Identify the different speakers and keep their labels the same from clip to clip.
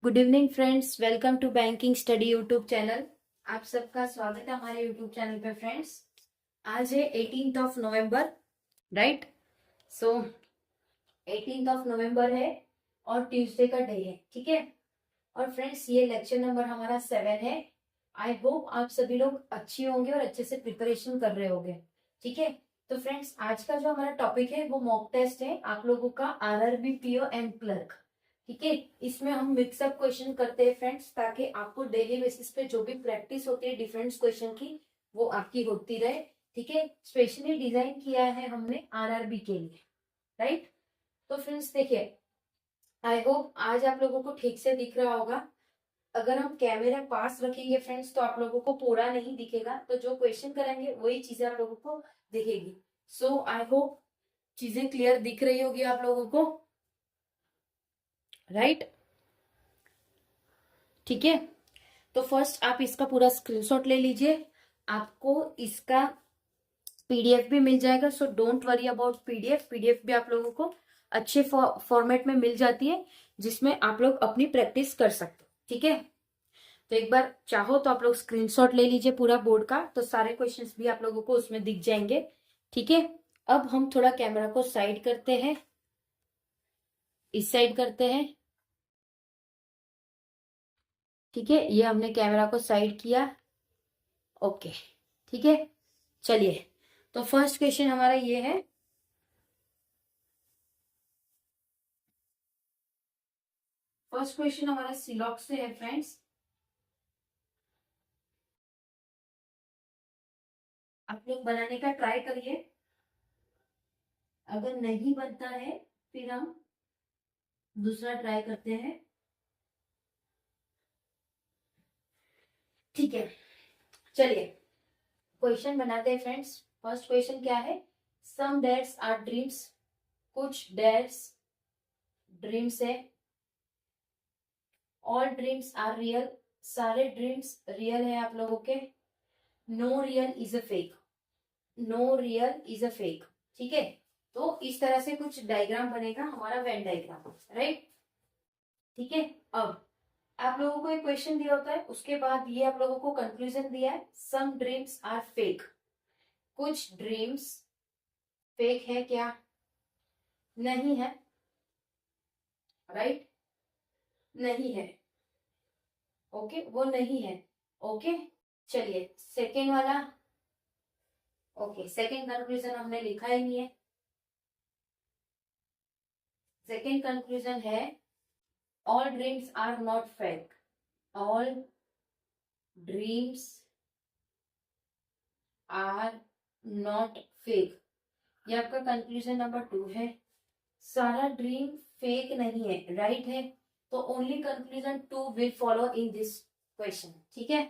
Speaker 1: Good evening friends, welcome to banking study YouTube channel. आप सबका स्वागत है हमारे यूट्यूब चैनल पे फ्रेंड्स। आज है 18th of November, right. So 18th of November है और ट्यूसडे का डे है, ठीक है। और फ्रेंड्स, ये लेक्चर नंबर हमारा 7 है। आई होप आप सभी लोग अच्छे होंगे और अच्छे से प्रिपरेशन कर रहे होंगे, ठीक है। तो फ्रेंड्स, आज का जो हमारा टॉपिक है वो मॉक टेस्ट है आप लोगों का, आरआरबी पीओ एंड क्लर्क, ठीक है। इसमें हम मिक्सअप क्वेश्चन करते हैं फ्रेंड्स, ताकि आपको डेली बेसिस पे जो भी प्रैक्टिस होती है डिफरेंट क्वेश्चन की, वो आपकी होती रहे, ठीक है। स्पेशली डिजाइन किया है हमने आरआरबी के लिए, राइट। तो फ्रेंड्स देखिए, आई होप आज आप लोगों को ठीक से दिख रहा होगा। अगर हम कैमरा पास रखेंगे फ्रेंड्स तो आप लोगों को पूरा नहीं दिखेगा, तो जो क्वेश्चन करेंगे वही चीजें आप लोगों को दिखेगी। सो आई होप चीजें क्लियर दिख रही होगी आप लोगों को, राइट, ठीक है। तो फर्स्ट आप इसका पूरा स्क्रीनशॉट ले लीजिए, आपको इसका पीडीएफ भी मिल जाएगा। So don't worry about PDF, PDF भी आप लोगों को अच्छे फॉर्मेट में मिल जाती है, जिसमें आप लोग अपनी प्रैक्टिस कर सकते हो, ठीक है। तो एक बार चाहो तो आप लोग स्क्रीनशॉट ले लीजिए पूरा बोर्ड का, तो सारे क्वेश्चंस भी आप लोगों को उसमें दिख जाएंगे, ठीक है। अब हम थोड़ा कैमरा को साइड करते हैं, इस साइड करते हैं, ठीक है। ये हमने कैमरा को साइड किया, ओके, ठीक है। चलिए, तो फर्स्ट क्वेश्चन हमारा ये है। फर्स्ट क्वेश्चन हमारा सिलॉक से है फ्रेंड्स। आप लोग बनाने का ट्राई करिए, अगर नहीं बनता है फिर हम दूसरा ट्राई करते हैं, ठीक है। चलिए क्वेश्चन बनाते हैं फ्रेंड्स। फर्स्ट क्वेश्चन क्या है? सम डेट्स आर ड्रीम्स, कुछ डेट्स ड्रीम्स है। ऑल ड्रीम्स आर रियल, सारे ड्रीम्स रियल है आप लोगों के। No real is a fake, no real is a fake, ठीक है। तो इस तरह से कुछ डायग्राम बनेगा हमारा, वेन डायग्राम, राइट, ठीक है। अब आप लोगों को एक क्वेश्चन दिया होता है, उसके बाद ये आप लोगों को कंक्लूजन दिया है, सम ड्रीम्स आर फेक, कुछ ड्रीम्स फेक है क्या? नहीं है, राइट, नहीं है, ओके, वो नहीं है, ओके। चलिए सेकेंड वाला, ओके, सेकेंड कंक्लूजन हमने लिखा ही नहीं है। सेकेंड कंक्लूजन है, all dreams are not fake, all dreams are not fake, ये आपका कंक्लूजन नंबर 2 है। सारा ड्रीम फेक नहीं है, राइट है। तो only conclusion 2 will follow in this question, ठीक है।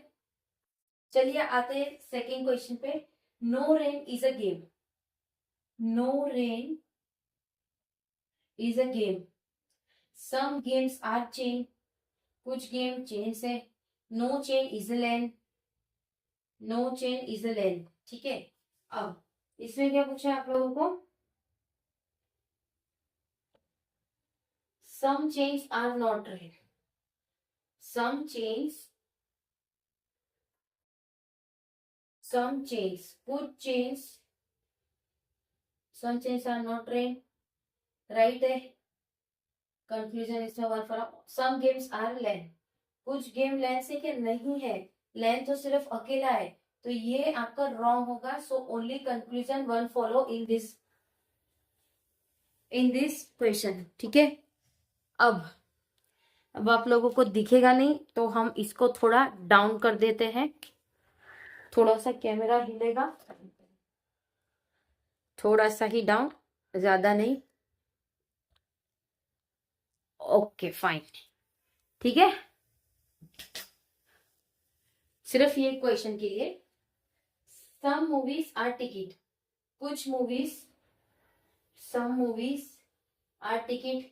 Speaker 1: चलिए आते हैं सेकेंड क्वेश्चन पे। No rain is a game, no rain is a game, some games are chain, कुछ गेम चेन से। No chain is a lane, no chain is a lane, ठीक है। अब इसमें क्या पूछा है आप लोगों को? Some chains are not rain, some chains, some chains, good chains, some chains are not trained, right है। कंक्लूजन इसमें one for some games are lane, कुछ गेम लैन से क्या नहीं है, लैन तो सिर्फ अकेला है, तो ये आपका रॉन्ग होगा। So only conclusion one follow in this question, ठीक है। अब आप लोगों को दिखेगा नहीं, तो हम इसको थोड़ा डाउन कर देते हैं, थोड़ा सा कैमरा हिलेगा, थोड़ा सा ही डाउन, ज्यादा नहीं, ओके फाइन, ठीक है। सिर्फ ये क्वेश्चन के लिए, सम मूवीज आर टिकट, कुछ movies, some movies are ticket,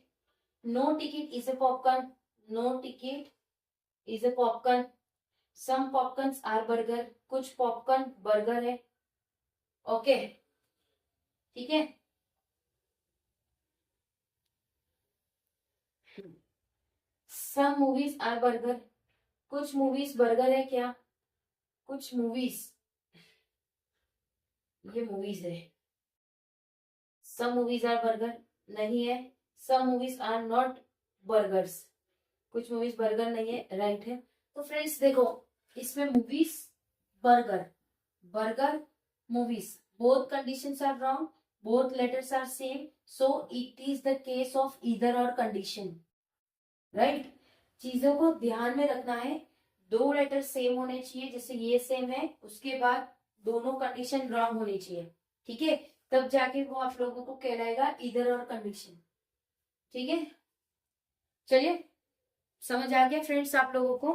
Speaker 1: no ticket is a popcorn, no ticket is a popcorn, some popcorns are burger, कुछ पॉपकॉर्न बर्गर है, ओके, ठीक है। सम मूवीज आर बर्गर, कुछ movies burger है क्या? कुछ movies, ये मूवीज है। सम मूवीज आर बर्गर नहीं है। Some movies are not burgers, कुछ मूवीज बर्गर नहीं है, राइट है। तो फ्रेंड्स देखो, इसमें movies burger, burger movies, both conditions are wrong, both letters are same, so it is the case of either or condition, right. चीजों को ध्यान में रखना है, दो लेटर सेम होने चाहिए, जैसे ये सेम है, उसके बाद दोनों कंडीशन रॉन्ग होनी चाहिए, ठीक है, तब जाके वो आप लोगों को कहलाएगा ईदर और कंडीशन, ठीक है। चलिए, समझ आ गया फ्रेंड्स आप लोगों को?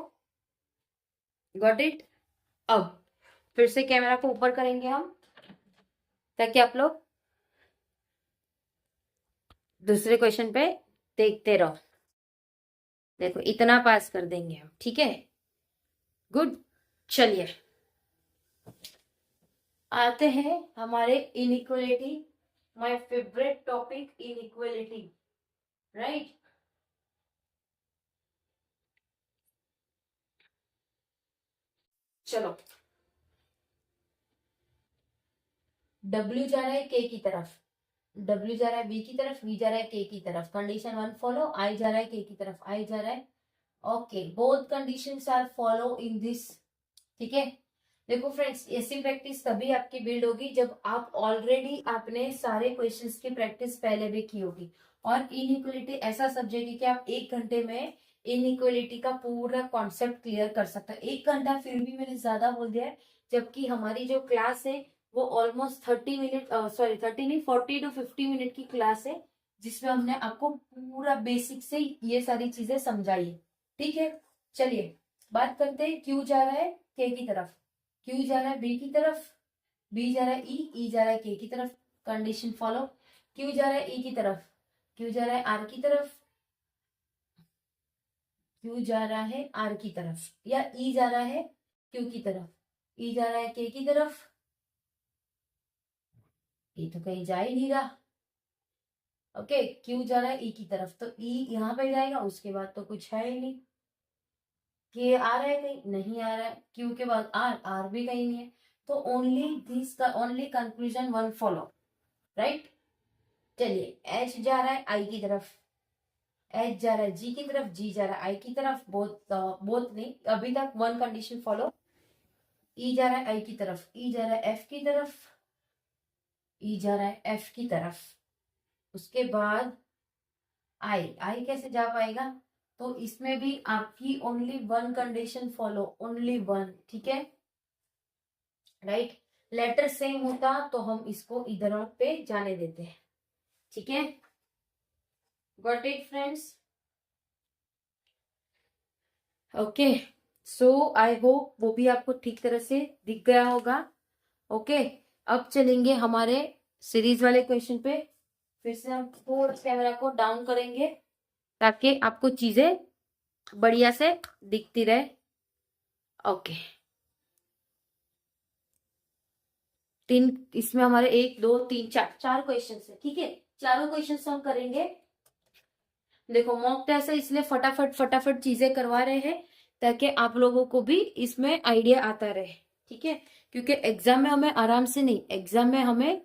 Speaker 1: Got it? अब फिर से कैमरा को ऊपर करेंगे हम, ताकि आप लोग दूसरे क्वेश्चन पे देखते रहो। देखो, इतना पास कर देंगे हम, ठीक है, गुड। चलिए आते हैं हमारे inequality, my favourite topic inequality, right. चलो, W जा रहा है K की तरफ, W जा रहा है V की तरफ, V जा रहा है K की तरफ, कंडीशन 1 फॉलो, I जा रहा है K की तरफ, I जा रहा है, okay, both conditions are follow in this, ठीक है। देखो फ्रेंड्स, ऐसी प्रैक्टिस तभी आपकी बिल्ड होगी जब आप ऑलरेडी आपने सारे क्वेश्चंस की प्रैक्टिस पहले भी की होगी। और इनइक्वलिटी ऐसा सब्जेक्ट है कि आप 1 घंटे में इनइक्वलिटी का पूरा कॉन्सेप्ट क्लियर कर सकते हैं। 1 घंटा फिर भी मैंने ज्यादा बोल दिया है, जबकि हमारी जो क्लास है वो ऑलमोस्ट 30 मिनट, सॉरी 30 नहीं, 40 to 50 मिनट की क्लास है, जिसमें हमने आपको पूरा बेसिक से ये सारी चीजें समझाई है, ठीक है। चलिए बात करते हैं, क्यू जा रहा है के की तरफ, क्यू जा रहा है बी की तरफ, बी जा रहा है ई जा रहा है के की तरफ, कंडीशन फॉलो, क्यू जा रहा है ई की तरफ, क्यू जा रहा है आर की तरफ, क्यू जा रहा है आर की तरफ, या ई जा रहा है क्यू की तरफ, ई जा रहा है के की तरफ, ये तो कहीं जा ही नहीं रहा, ओके, क्यू जा रहा है ई की तरफ, तो ई यहाँ पे जाएगा, उसके बाद तो कुछ है ही नहीं, के आ रहा है कहीं नहीं आ रहा है, क्यू के बाद आर, आर भी कहीं नहीं है, तो ओनली दिस का only conclusion one follow, right. चलिए, एच जा रहा है आई की तरफ, एच जा रहा है जी की तरफ, जी जा रहा है आई की तरफ, बोथ बोथ नहीं, अभी तक वन कंडीशन फॉलो, ई जा रहा है आई की तरफ, ई जा रहा है एफ की तरफ, ई जा रहा है एफ की तरफ, उसके बाद आई, आई कैसे जा पाएगा? तो इसमें भी आपकी only one condition follow, only one, ठीक है, राइट। लेटर सेम होता तो हम इसको इधर पे जाने देते हैं, ठीक है, got it friends? Okay, so I hope वो भी आपको ठीक तरह से दिख गया होगा, ओके। अब चलेंगे हमारे सीरीज वाले क्वेश्चन पे, फिर से हम थोड़ा कैमरा को डाउन करेंगे ताकि आपको चीजें बढ़िया से दिखती रहे, ओके। तीन, इसमें हमारे 1 2 3 4 क्वेश्चन है, ठीक है, चारों क्वेश्चन हम करेंगे। देखो, मॉक टेस्ट है इसलिए फटाफट फटाफट चीजें करवा रहे हैं ताकि आप लोगों को भी इसमें आइडिया आता रहे, ठीक है, क्योंकि एग्जाम में हमें आराम से नहीं, एग्जाम में हमें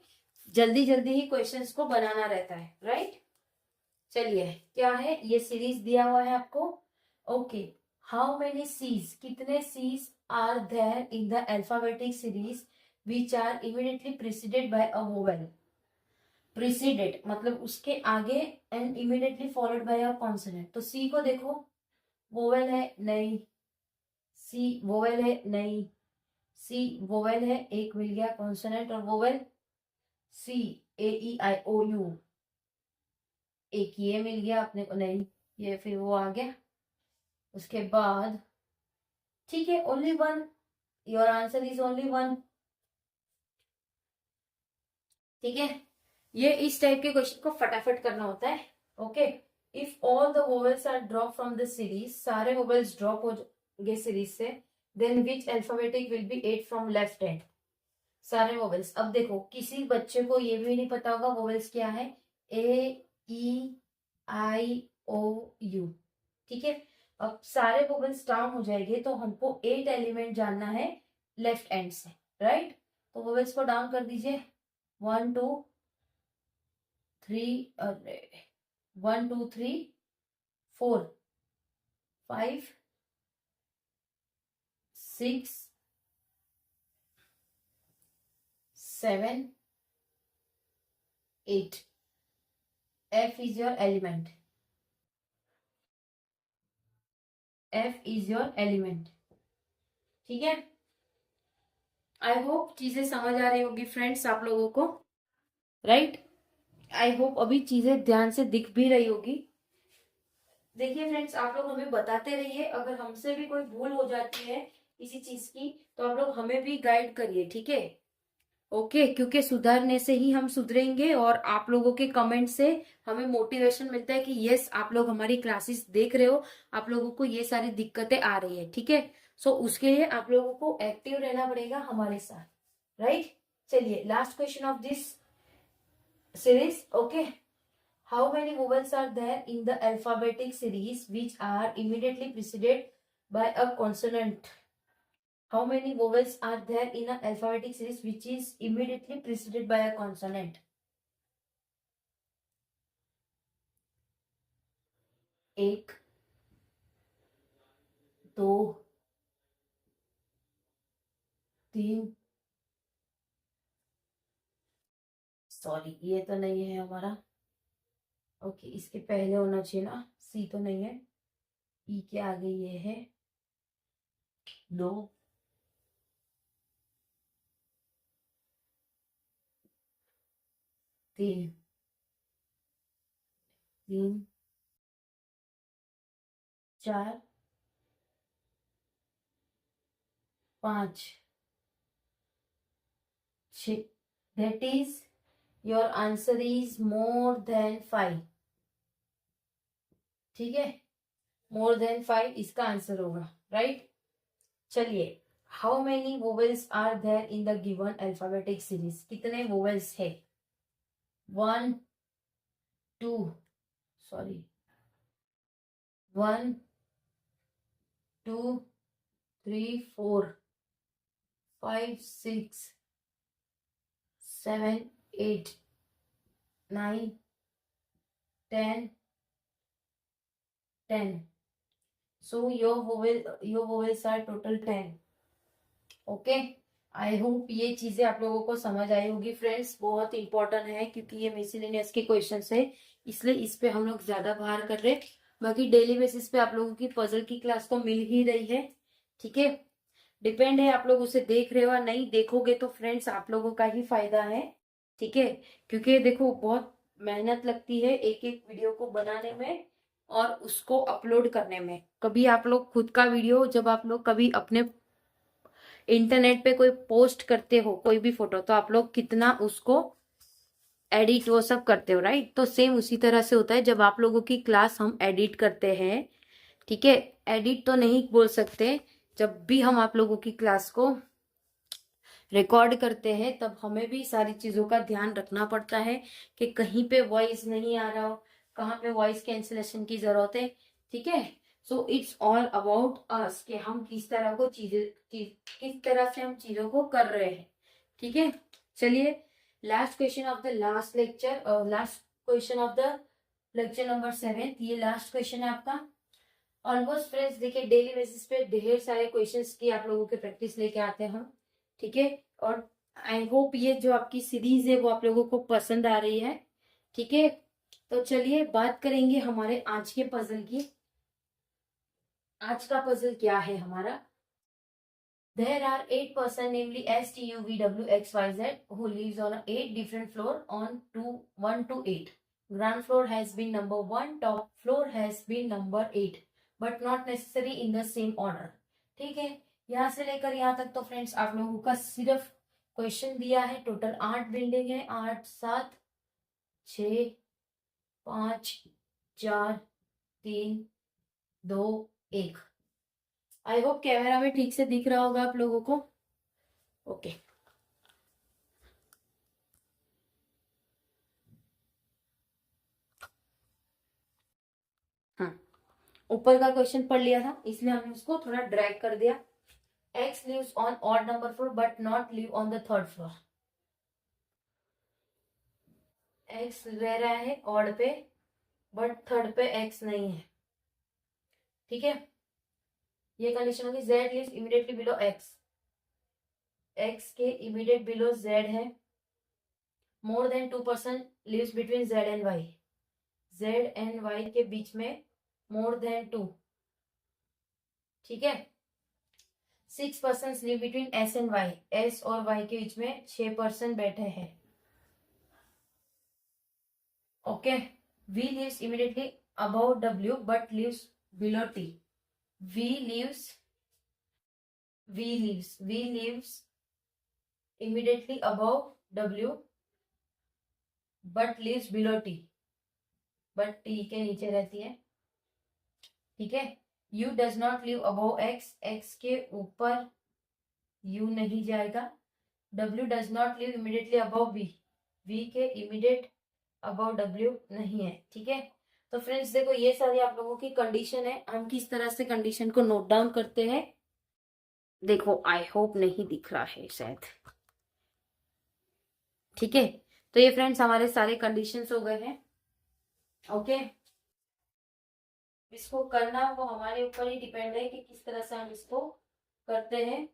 Speaker 1: जल्दी जल्दी ही क्वेश्चंस को बनाना रहता है, राइट। चलिए, क्या है ये सीरीज दिया हुआ है आपको, ओके। हाउ मेनी सीज, कितने Cs are there in the alphabetic series which are immediately preceded by a vowel, preceded मतलब उसके आगे and immediately followed by a consonant. तो सी को देखो, वोवेल है नहीं, सी वोवेल है नहीं, सी वोवेल है, एक मिल गया कॉन्सोनेंट, और vowel C A E I O you, एक ये मिल गया अपने को, नहीं ये फिर वो आ गया, उसके बाद ठीक है, only one, your answer is only one, ठीक है। ये इस टाइप के क्वेश्चन को फटाफट करना होता है, okay. If all the vowels are drop from the series, सारे वोवेल्स ड्रॉप हो गए सीरीज से, then which alphabetic will be add from left hand, सारे वोवेल्स। अब देखो, किसी बच्चे को ये भी नहीं पता होगा वोवेल्स क्या है, ए ई आई ओ यू, ठीक है, अब सारे वोवेल्स डाउन हो जाएंगे तो हमको 8 एलिमेंट जानना है लेफ्ट एंड से, राइट। तो वोवेल्स को डाउन कर दीजिए, 1 2 3, 1 2 3 4 5 6 7 8। F is your element. F is your element. ठीक है। आई होप चीजें समझ आ रही होगी फ्रेंड्स आप लोगों को, राइट। आई होप अभी चीजें ध्यान से दिख भी रही होगी। देखिए फ्रेंड्स, आप लोग हमें बताते रहिए, अगर हमसे भी कोई भूल हो जाती है किसी चीज की तो आप लोग हमें भी गाइड करिए, ठीक है। ओके, क्योंकि सुधारने से ही हम सुधरेंगे और आप लोगों के कमेंट से हमें मोटिवेशन मिलता है कि यस आप लोग हमारी क्लासेस देख रहे हो, आप लोगों को ये सारी दिक्कतें आ रही है, ठीक है। सो उसके लिए आप लोगों को एक्टिव रहना पड़ेगा हमारे साथ, राइट। चलिए last question of this series, okay. How many vowels are there in the alphabetic series which are immediately preceded by a consonant? How many vowels are there in an alphabetic series which is immediately preceded by a consonant? 1 2 3, sorry ये तो नहीं है हमारा, okay इसके पहले होना चाहिए ना, सी तो नहीं है, ई के आगे ये है 2 3 3 4 5 6। That is your answer is more than 5, ठीक है। मोर देन 5 इसका आंसर होगा, राइट। चलिए, how many vowels are there in the given alphabetic series? कितने वोवेल्स है? 1 2 sorry 1 2 3 4 5 6 7 8 9 10 10। So your vowels are total 10, okay. I hope ये चीजें आप लोगों को समझ आई होगी फ्रेंड्स, बहुत इंपॉर्टेंट है क्योंकि ये मिसलेनियस के क्वेश्चन है, इसलिए इस पे हम लोग ज्यादा भार कर रहे हैं। बाकी डेली बेसिस पे आप लोगों की पजल की क्लास तो मिल ही रही है, ठीक है। डिपेंड है आप लोग उसे देख रहे हो या नहीं देखोगे तो फ्रेंड्स आप लोगों का ही फायदा है, ठीक है। क्योंकि देखो बहुत मेहनत लगती है एक एक वीडियो को बनाने में और उसको अपलोड करने में। कभी आप लोग खुद का वीडियो जब आप लोग कभी अपने इंटरनेट पे कोई पोस्ट करते हो कोई भी फोटो, तो आप लोग कितना उसको एडिट वो सब करते हो, राइट। तो सेम उसी तरह से होता है जब आप लोगों की क्लास हम एडिट करते हैं, ठीक है। एडिट तो नहीं बोल सकते, जब भी हम आप लोगों की क्लास को रिकॉर्ड करते हैं तब हमें भी सारी चीजों का ध्यान रखना पड़ता है कि कहीं पे वॉइस नहीं आ रहा हो, कहाँ पे वॉइस कैंसिलेशन की जरूरत है, ठीक है। So it's all about us कि हम किस तरह को किस तरह से हम चीजों को कर रहे हैं, ठीक है। चलिए last question of the last lecture, last question of the lecture number 7, ये लास्ट क्वेश्चन है आपका। ऑलमोस्ट फ्रेंड्स देखिए डेली बेसिस पे ढेर सारे क्वेश्चंस की आप लोगों के प्रैक्टिस लेके आते हैं हम, ठीक है। और आई होप ये जो आपकी सीरीज है वो आप लोगों को पसंद आ रही है, ठीक है। तो चलिए बात करेंगे हमारे आज के पजल की। आज का पजल क्या है हमारा? There are 8 person namely S, T, U, V, W, X, Y, Z who lives on 8 different floor on 1 to 8. Ground floor has been number 1, top floor has been number 8, but not necessary in the same order. ठीक है, यहाँ से लेकर यहाँ तक तो friends आप लोगों का सिर्फ क्वेश्चन दिया है। टोटल 8 बिल्डिंग है, 8 7 6 5 4 3 2 1। आई होप कैमरा में ठीक से दिख रहा होगा आप लोगों को, ओके। हाँ ऊपर का क्वेश्चन पढ़ लिया था, इसलिए हमने उसको थोड़ा ड्रैग कर दिया। X lives on odd number floor but not live on the third floor. X रह रहा है ऑड पे बट थर्ड पे एक्स नहीं है, ठीक है। ये कंडीशन होगी। Z lives immediately below X, X के इमीडिएट बिलो जेड है। More than 2% lives between Z and Y, Z and Y के बीच में मोर देन 2, ठीक है। 6% live between S and Y, S और वाई के बीच में 6% बैठे हैं, okay. V lives immediately above W but lives below T, V lives immediately above W but lives below T, but T के नीचे रहती है, ठीक है। U does not live above X, X के ऊपर U नहीं जाएगा। W does not live immediately above V, V के immediate above W नहीं है, ठीक है। तो फ्रेंड्स देखो, ये सारी आप लोगों की कंडीशन है। हम किस तरह से कंडीशन को नोट डाउन करते हैं, देखो आई होप नहीं दिख रहा है शायद, ठीक है। तो ये फ्रेंड्स हमारे सारे कंडीशंस हो गए हैं, ओके। इसको करना वो हमारे ऊपर ही डिपेंड है कि किस तरह से हम इसको करते हैं।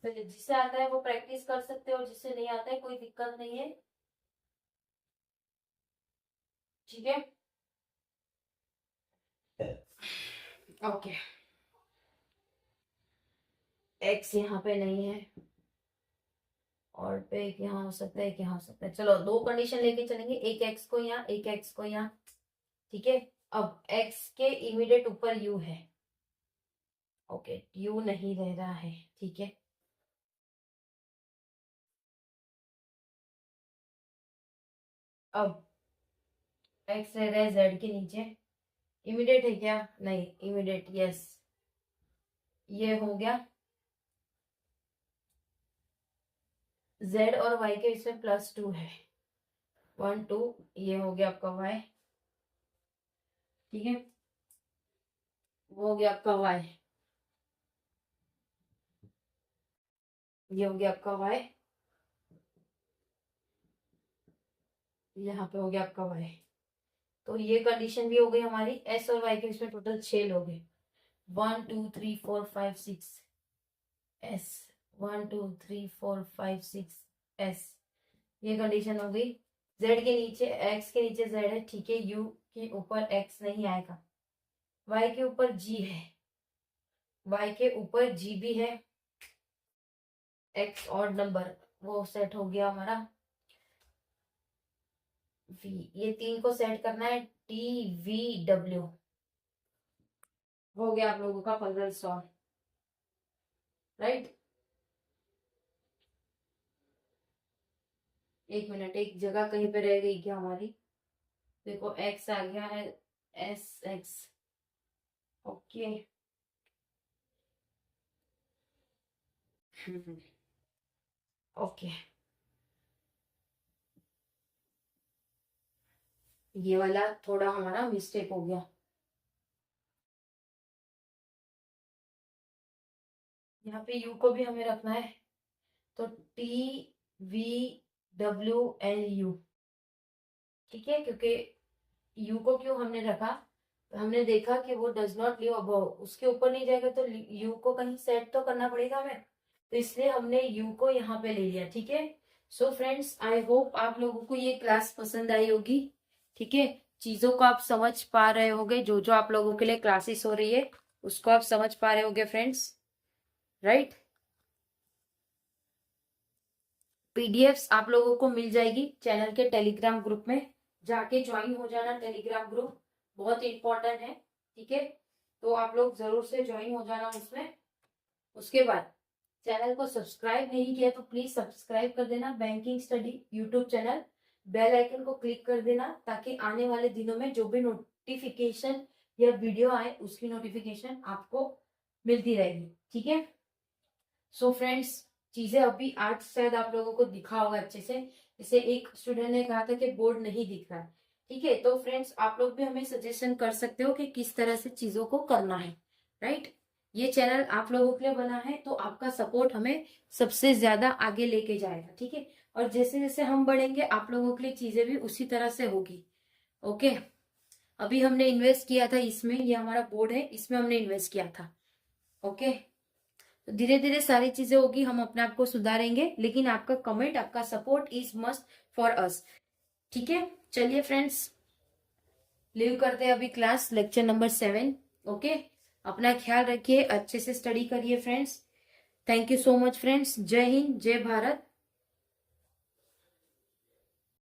Speaker 1: तो जिसे आता है वो प्रैक्टिस कर सकते हो, जिसे नहीं आता है कोई दिक्कत नहीं है, ठीक है, ओके। एक्स यहाँ पे नहीं है, और पे एक यहाँ हो सकता है, एक यहाँ हो सकता है। चलो दो कंडीशन लेके चलेंगे, एक एक्स को यहाँ, एक एक्स को यहाँ, ठीक है। अब एक्स के इमीडिएट ऊपर यू है, ओके, यू नहीं रह रहा है, ठीक है। अब एक्स रह रहा है जेड के नीचे, इमीडिएट है क्या, नहीं, इमीडिएट यस, ये हो गया। जेड और वाई के बीच में +2 है, 1 2, ये हो गया आपका वाई, ठीक है, वो हो गया आपका वाई, ये हो गया आपका वाई, यहाँ पे हो गया आपका वाई। तो ये कंडीशन भी हो गई हमारी। एस और वाई के बीच में टोटल 6 लोग हैं, 1 2 3 4 5 6 एस, 1 2 3 4 5 6 एस, ये कंडीशन हो गई। जेड के नीचे, एक्स के नीचे जेड है, ठीक है, यू के ऊपर एक्स नहीं आएगा, वाई के ऊपर जी है, वाई के ऊपर जी भी है, एक्स ऑड नंबर वो सेट हो गया हमारा। वी, ये 3 को सेट करना है, टी वी डब्ल्यू, हो गया आप लोगों का पजल सॉल्व, राइट। एक मिनट, एक जगह कहीं पे रह गई क्या हमारी, देखो एक्स आ गया है, एस एक्स, ओके, ओके, ये वाला थोड़ा हमारा मिस्टेक हो गया, यहाँ पे यू को भी हमें रखना है, तो T V W L U, ठीक है, क्योंकि यू को क्यों हमने रखा, हमने देखा कि वो डज नॉट लिव अबव, उसके ऊपर नहीं जाएगा तो यू को कहीं सेट तो करना पड़ेगा हमें, तो इसलिए हमने यू को यहाँ पे ले लिया, ठीक है। सो फ्रेंड्स, आई होप आप लोगों को ये क्लास पसंद आई होगी, ठीक है। चीजों को आप समझ पा रहे होगे, जो जो आप लोगों के लिए क्लासेस हो रही है उसको आप समझ पा रहे होगे फ्रेंड्स, राइट। पीडीएफ्स आप लोगों को मिल जाएगी चैनल के टेलीग्राम ग्रुप में, जाके ज्वाइन हो जाना, टेलीग्राम ग्रुप बहुत इंपॉर्टेंट है, ठीक है। तो आप लोग जरूर से ज्वाइन हो जाना उसमें। उसके बाद चैनल को सब्सक्राइब नहीं किया तो प्लीज सब्सक्राइब कर देना, banking study YouTube channel, bell icon को क्लिक कर देना, ताकि आने वाले दिनों में जो भी नोटिफिकेशन या वीडियो आए उसकी नोटिफिकेशन आपको मिलती रहेगी, ठीक है। सो फ्रेंड्स, चीजें अभी आज शायद आप लोगों को दिखा होगा अच्छे से, जैसे एक स्टूडेंट ने कहा था कि बोर्ड नहीं दिख रहा है, ठीक है, तो फ्रेंड्स आप लोग भी हमें सजेशन कर सकते हो कि किस तरह से चीजों को करना है, राइट। ये चैनल आप लोगों के लिए बना है, तो आपका सपोर्ट हमें सबसे ज्यादा आगे लेके जाएगा, ठीक है। और जैसे जैसे हम बढ़ेंगे आप लोगों के लिए चीजें भी उसी तरह से होगी। ओके, अभी हमने इन्वेस्ट किया था इसमें, ये हमारा बोर्ड है, इसमें हमने इन्वेस्ट किया था। ओके, तो धीरे धीरे सारी चीजें होगी, हम अपने आप को सुधारेंगे, लेकिन आपका कमेंट, आपका support is must for us. ठीक है, चलिए फ्रेंड्स, लीव करते हैं अभी क्लास, लेक्चर नंबर 7। ओके, अपना ख्याल रखिए, अच्छे से स्टडी करिए friends. Thank you so much friends, जय हिंद, जय भारत।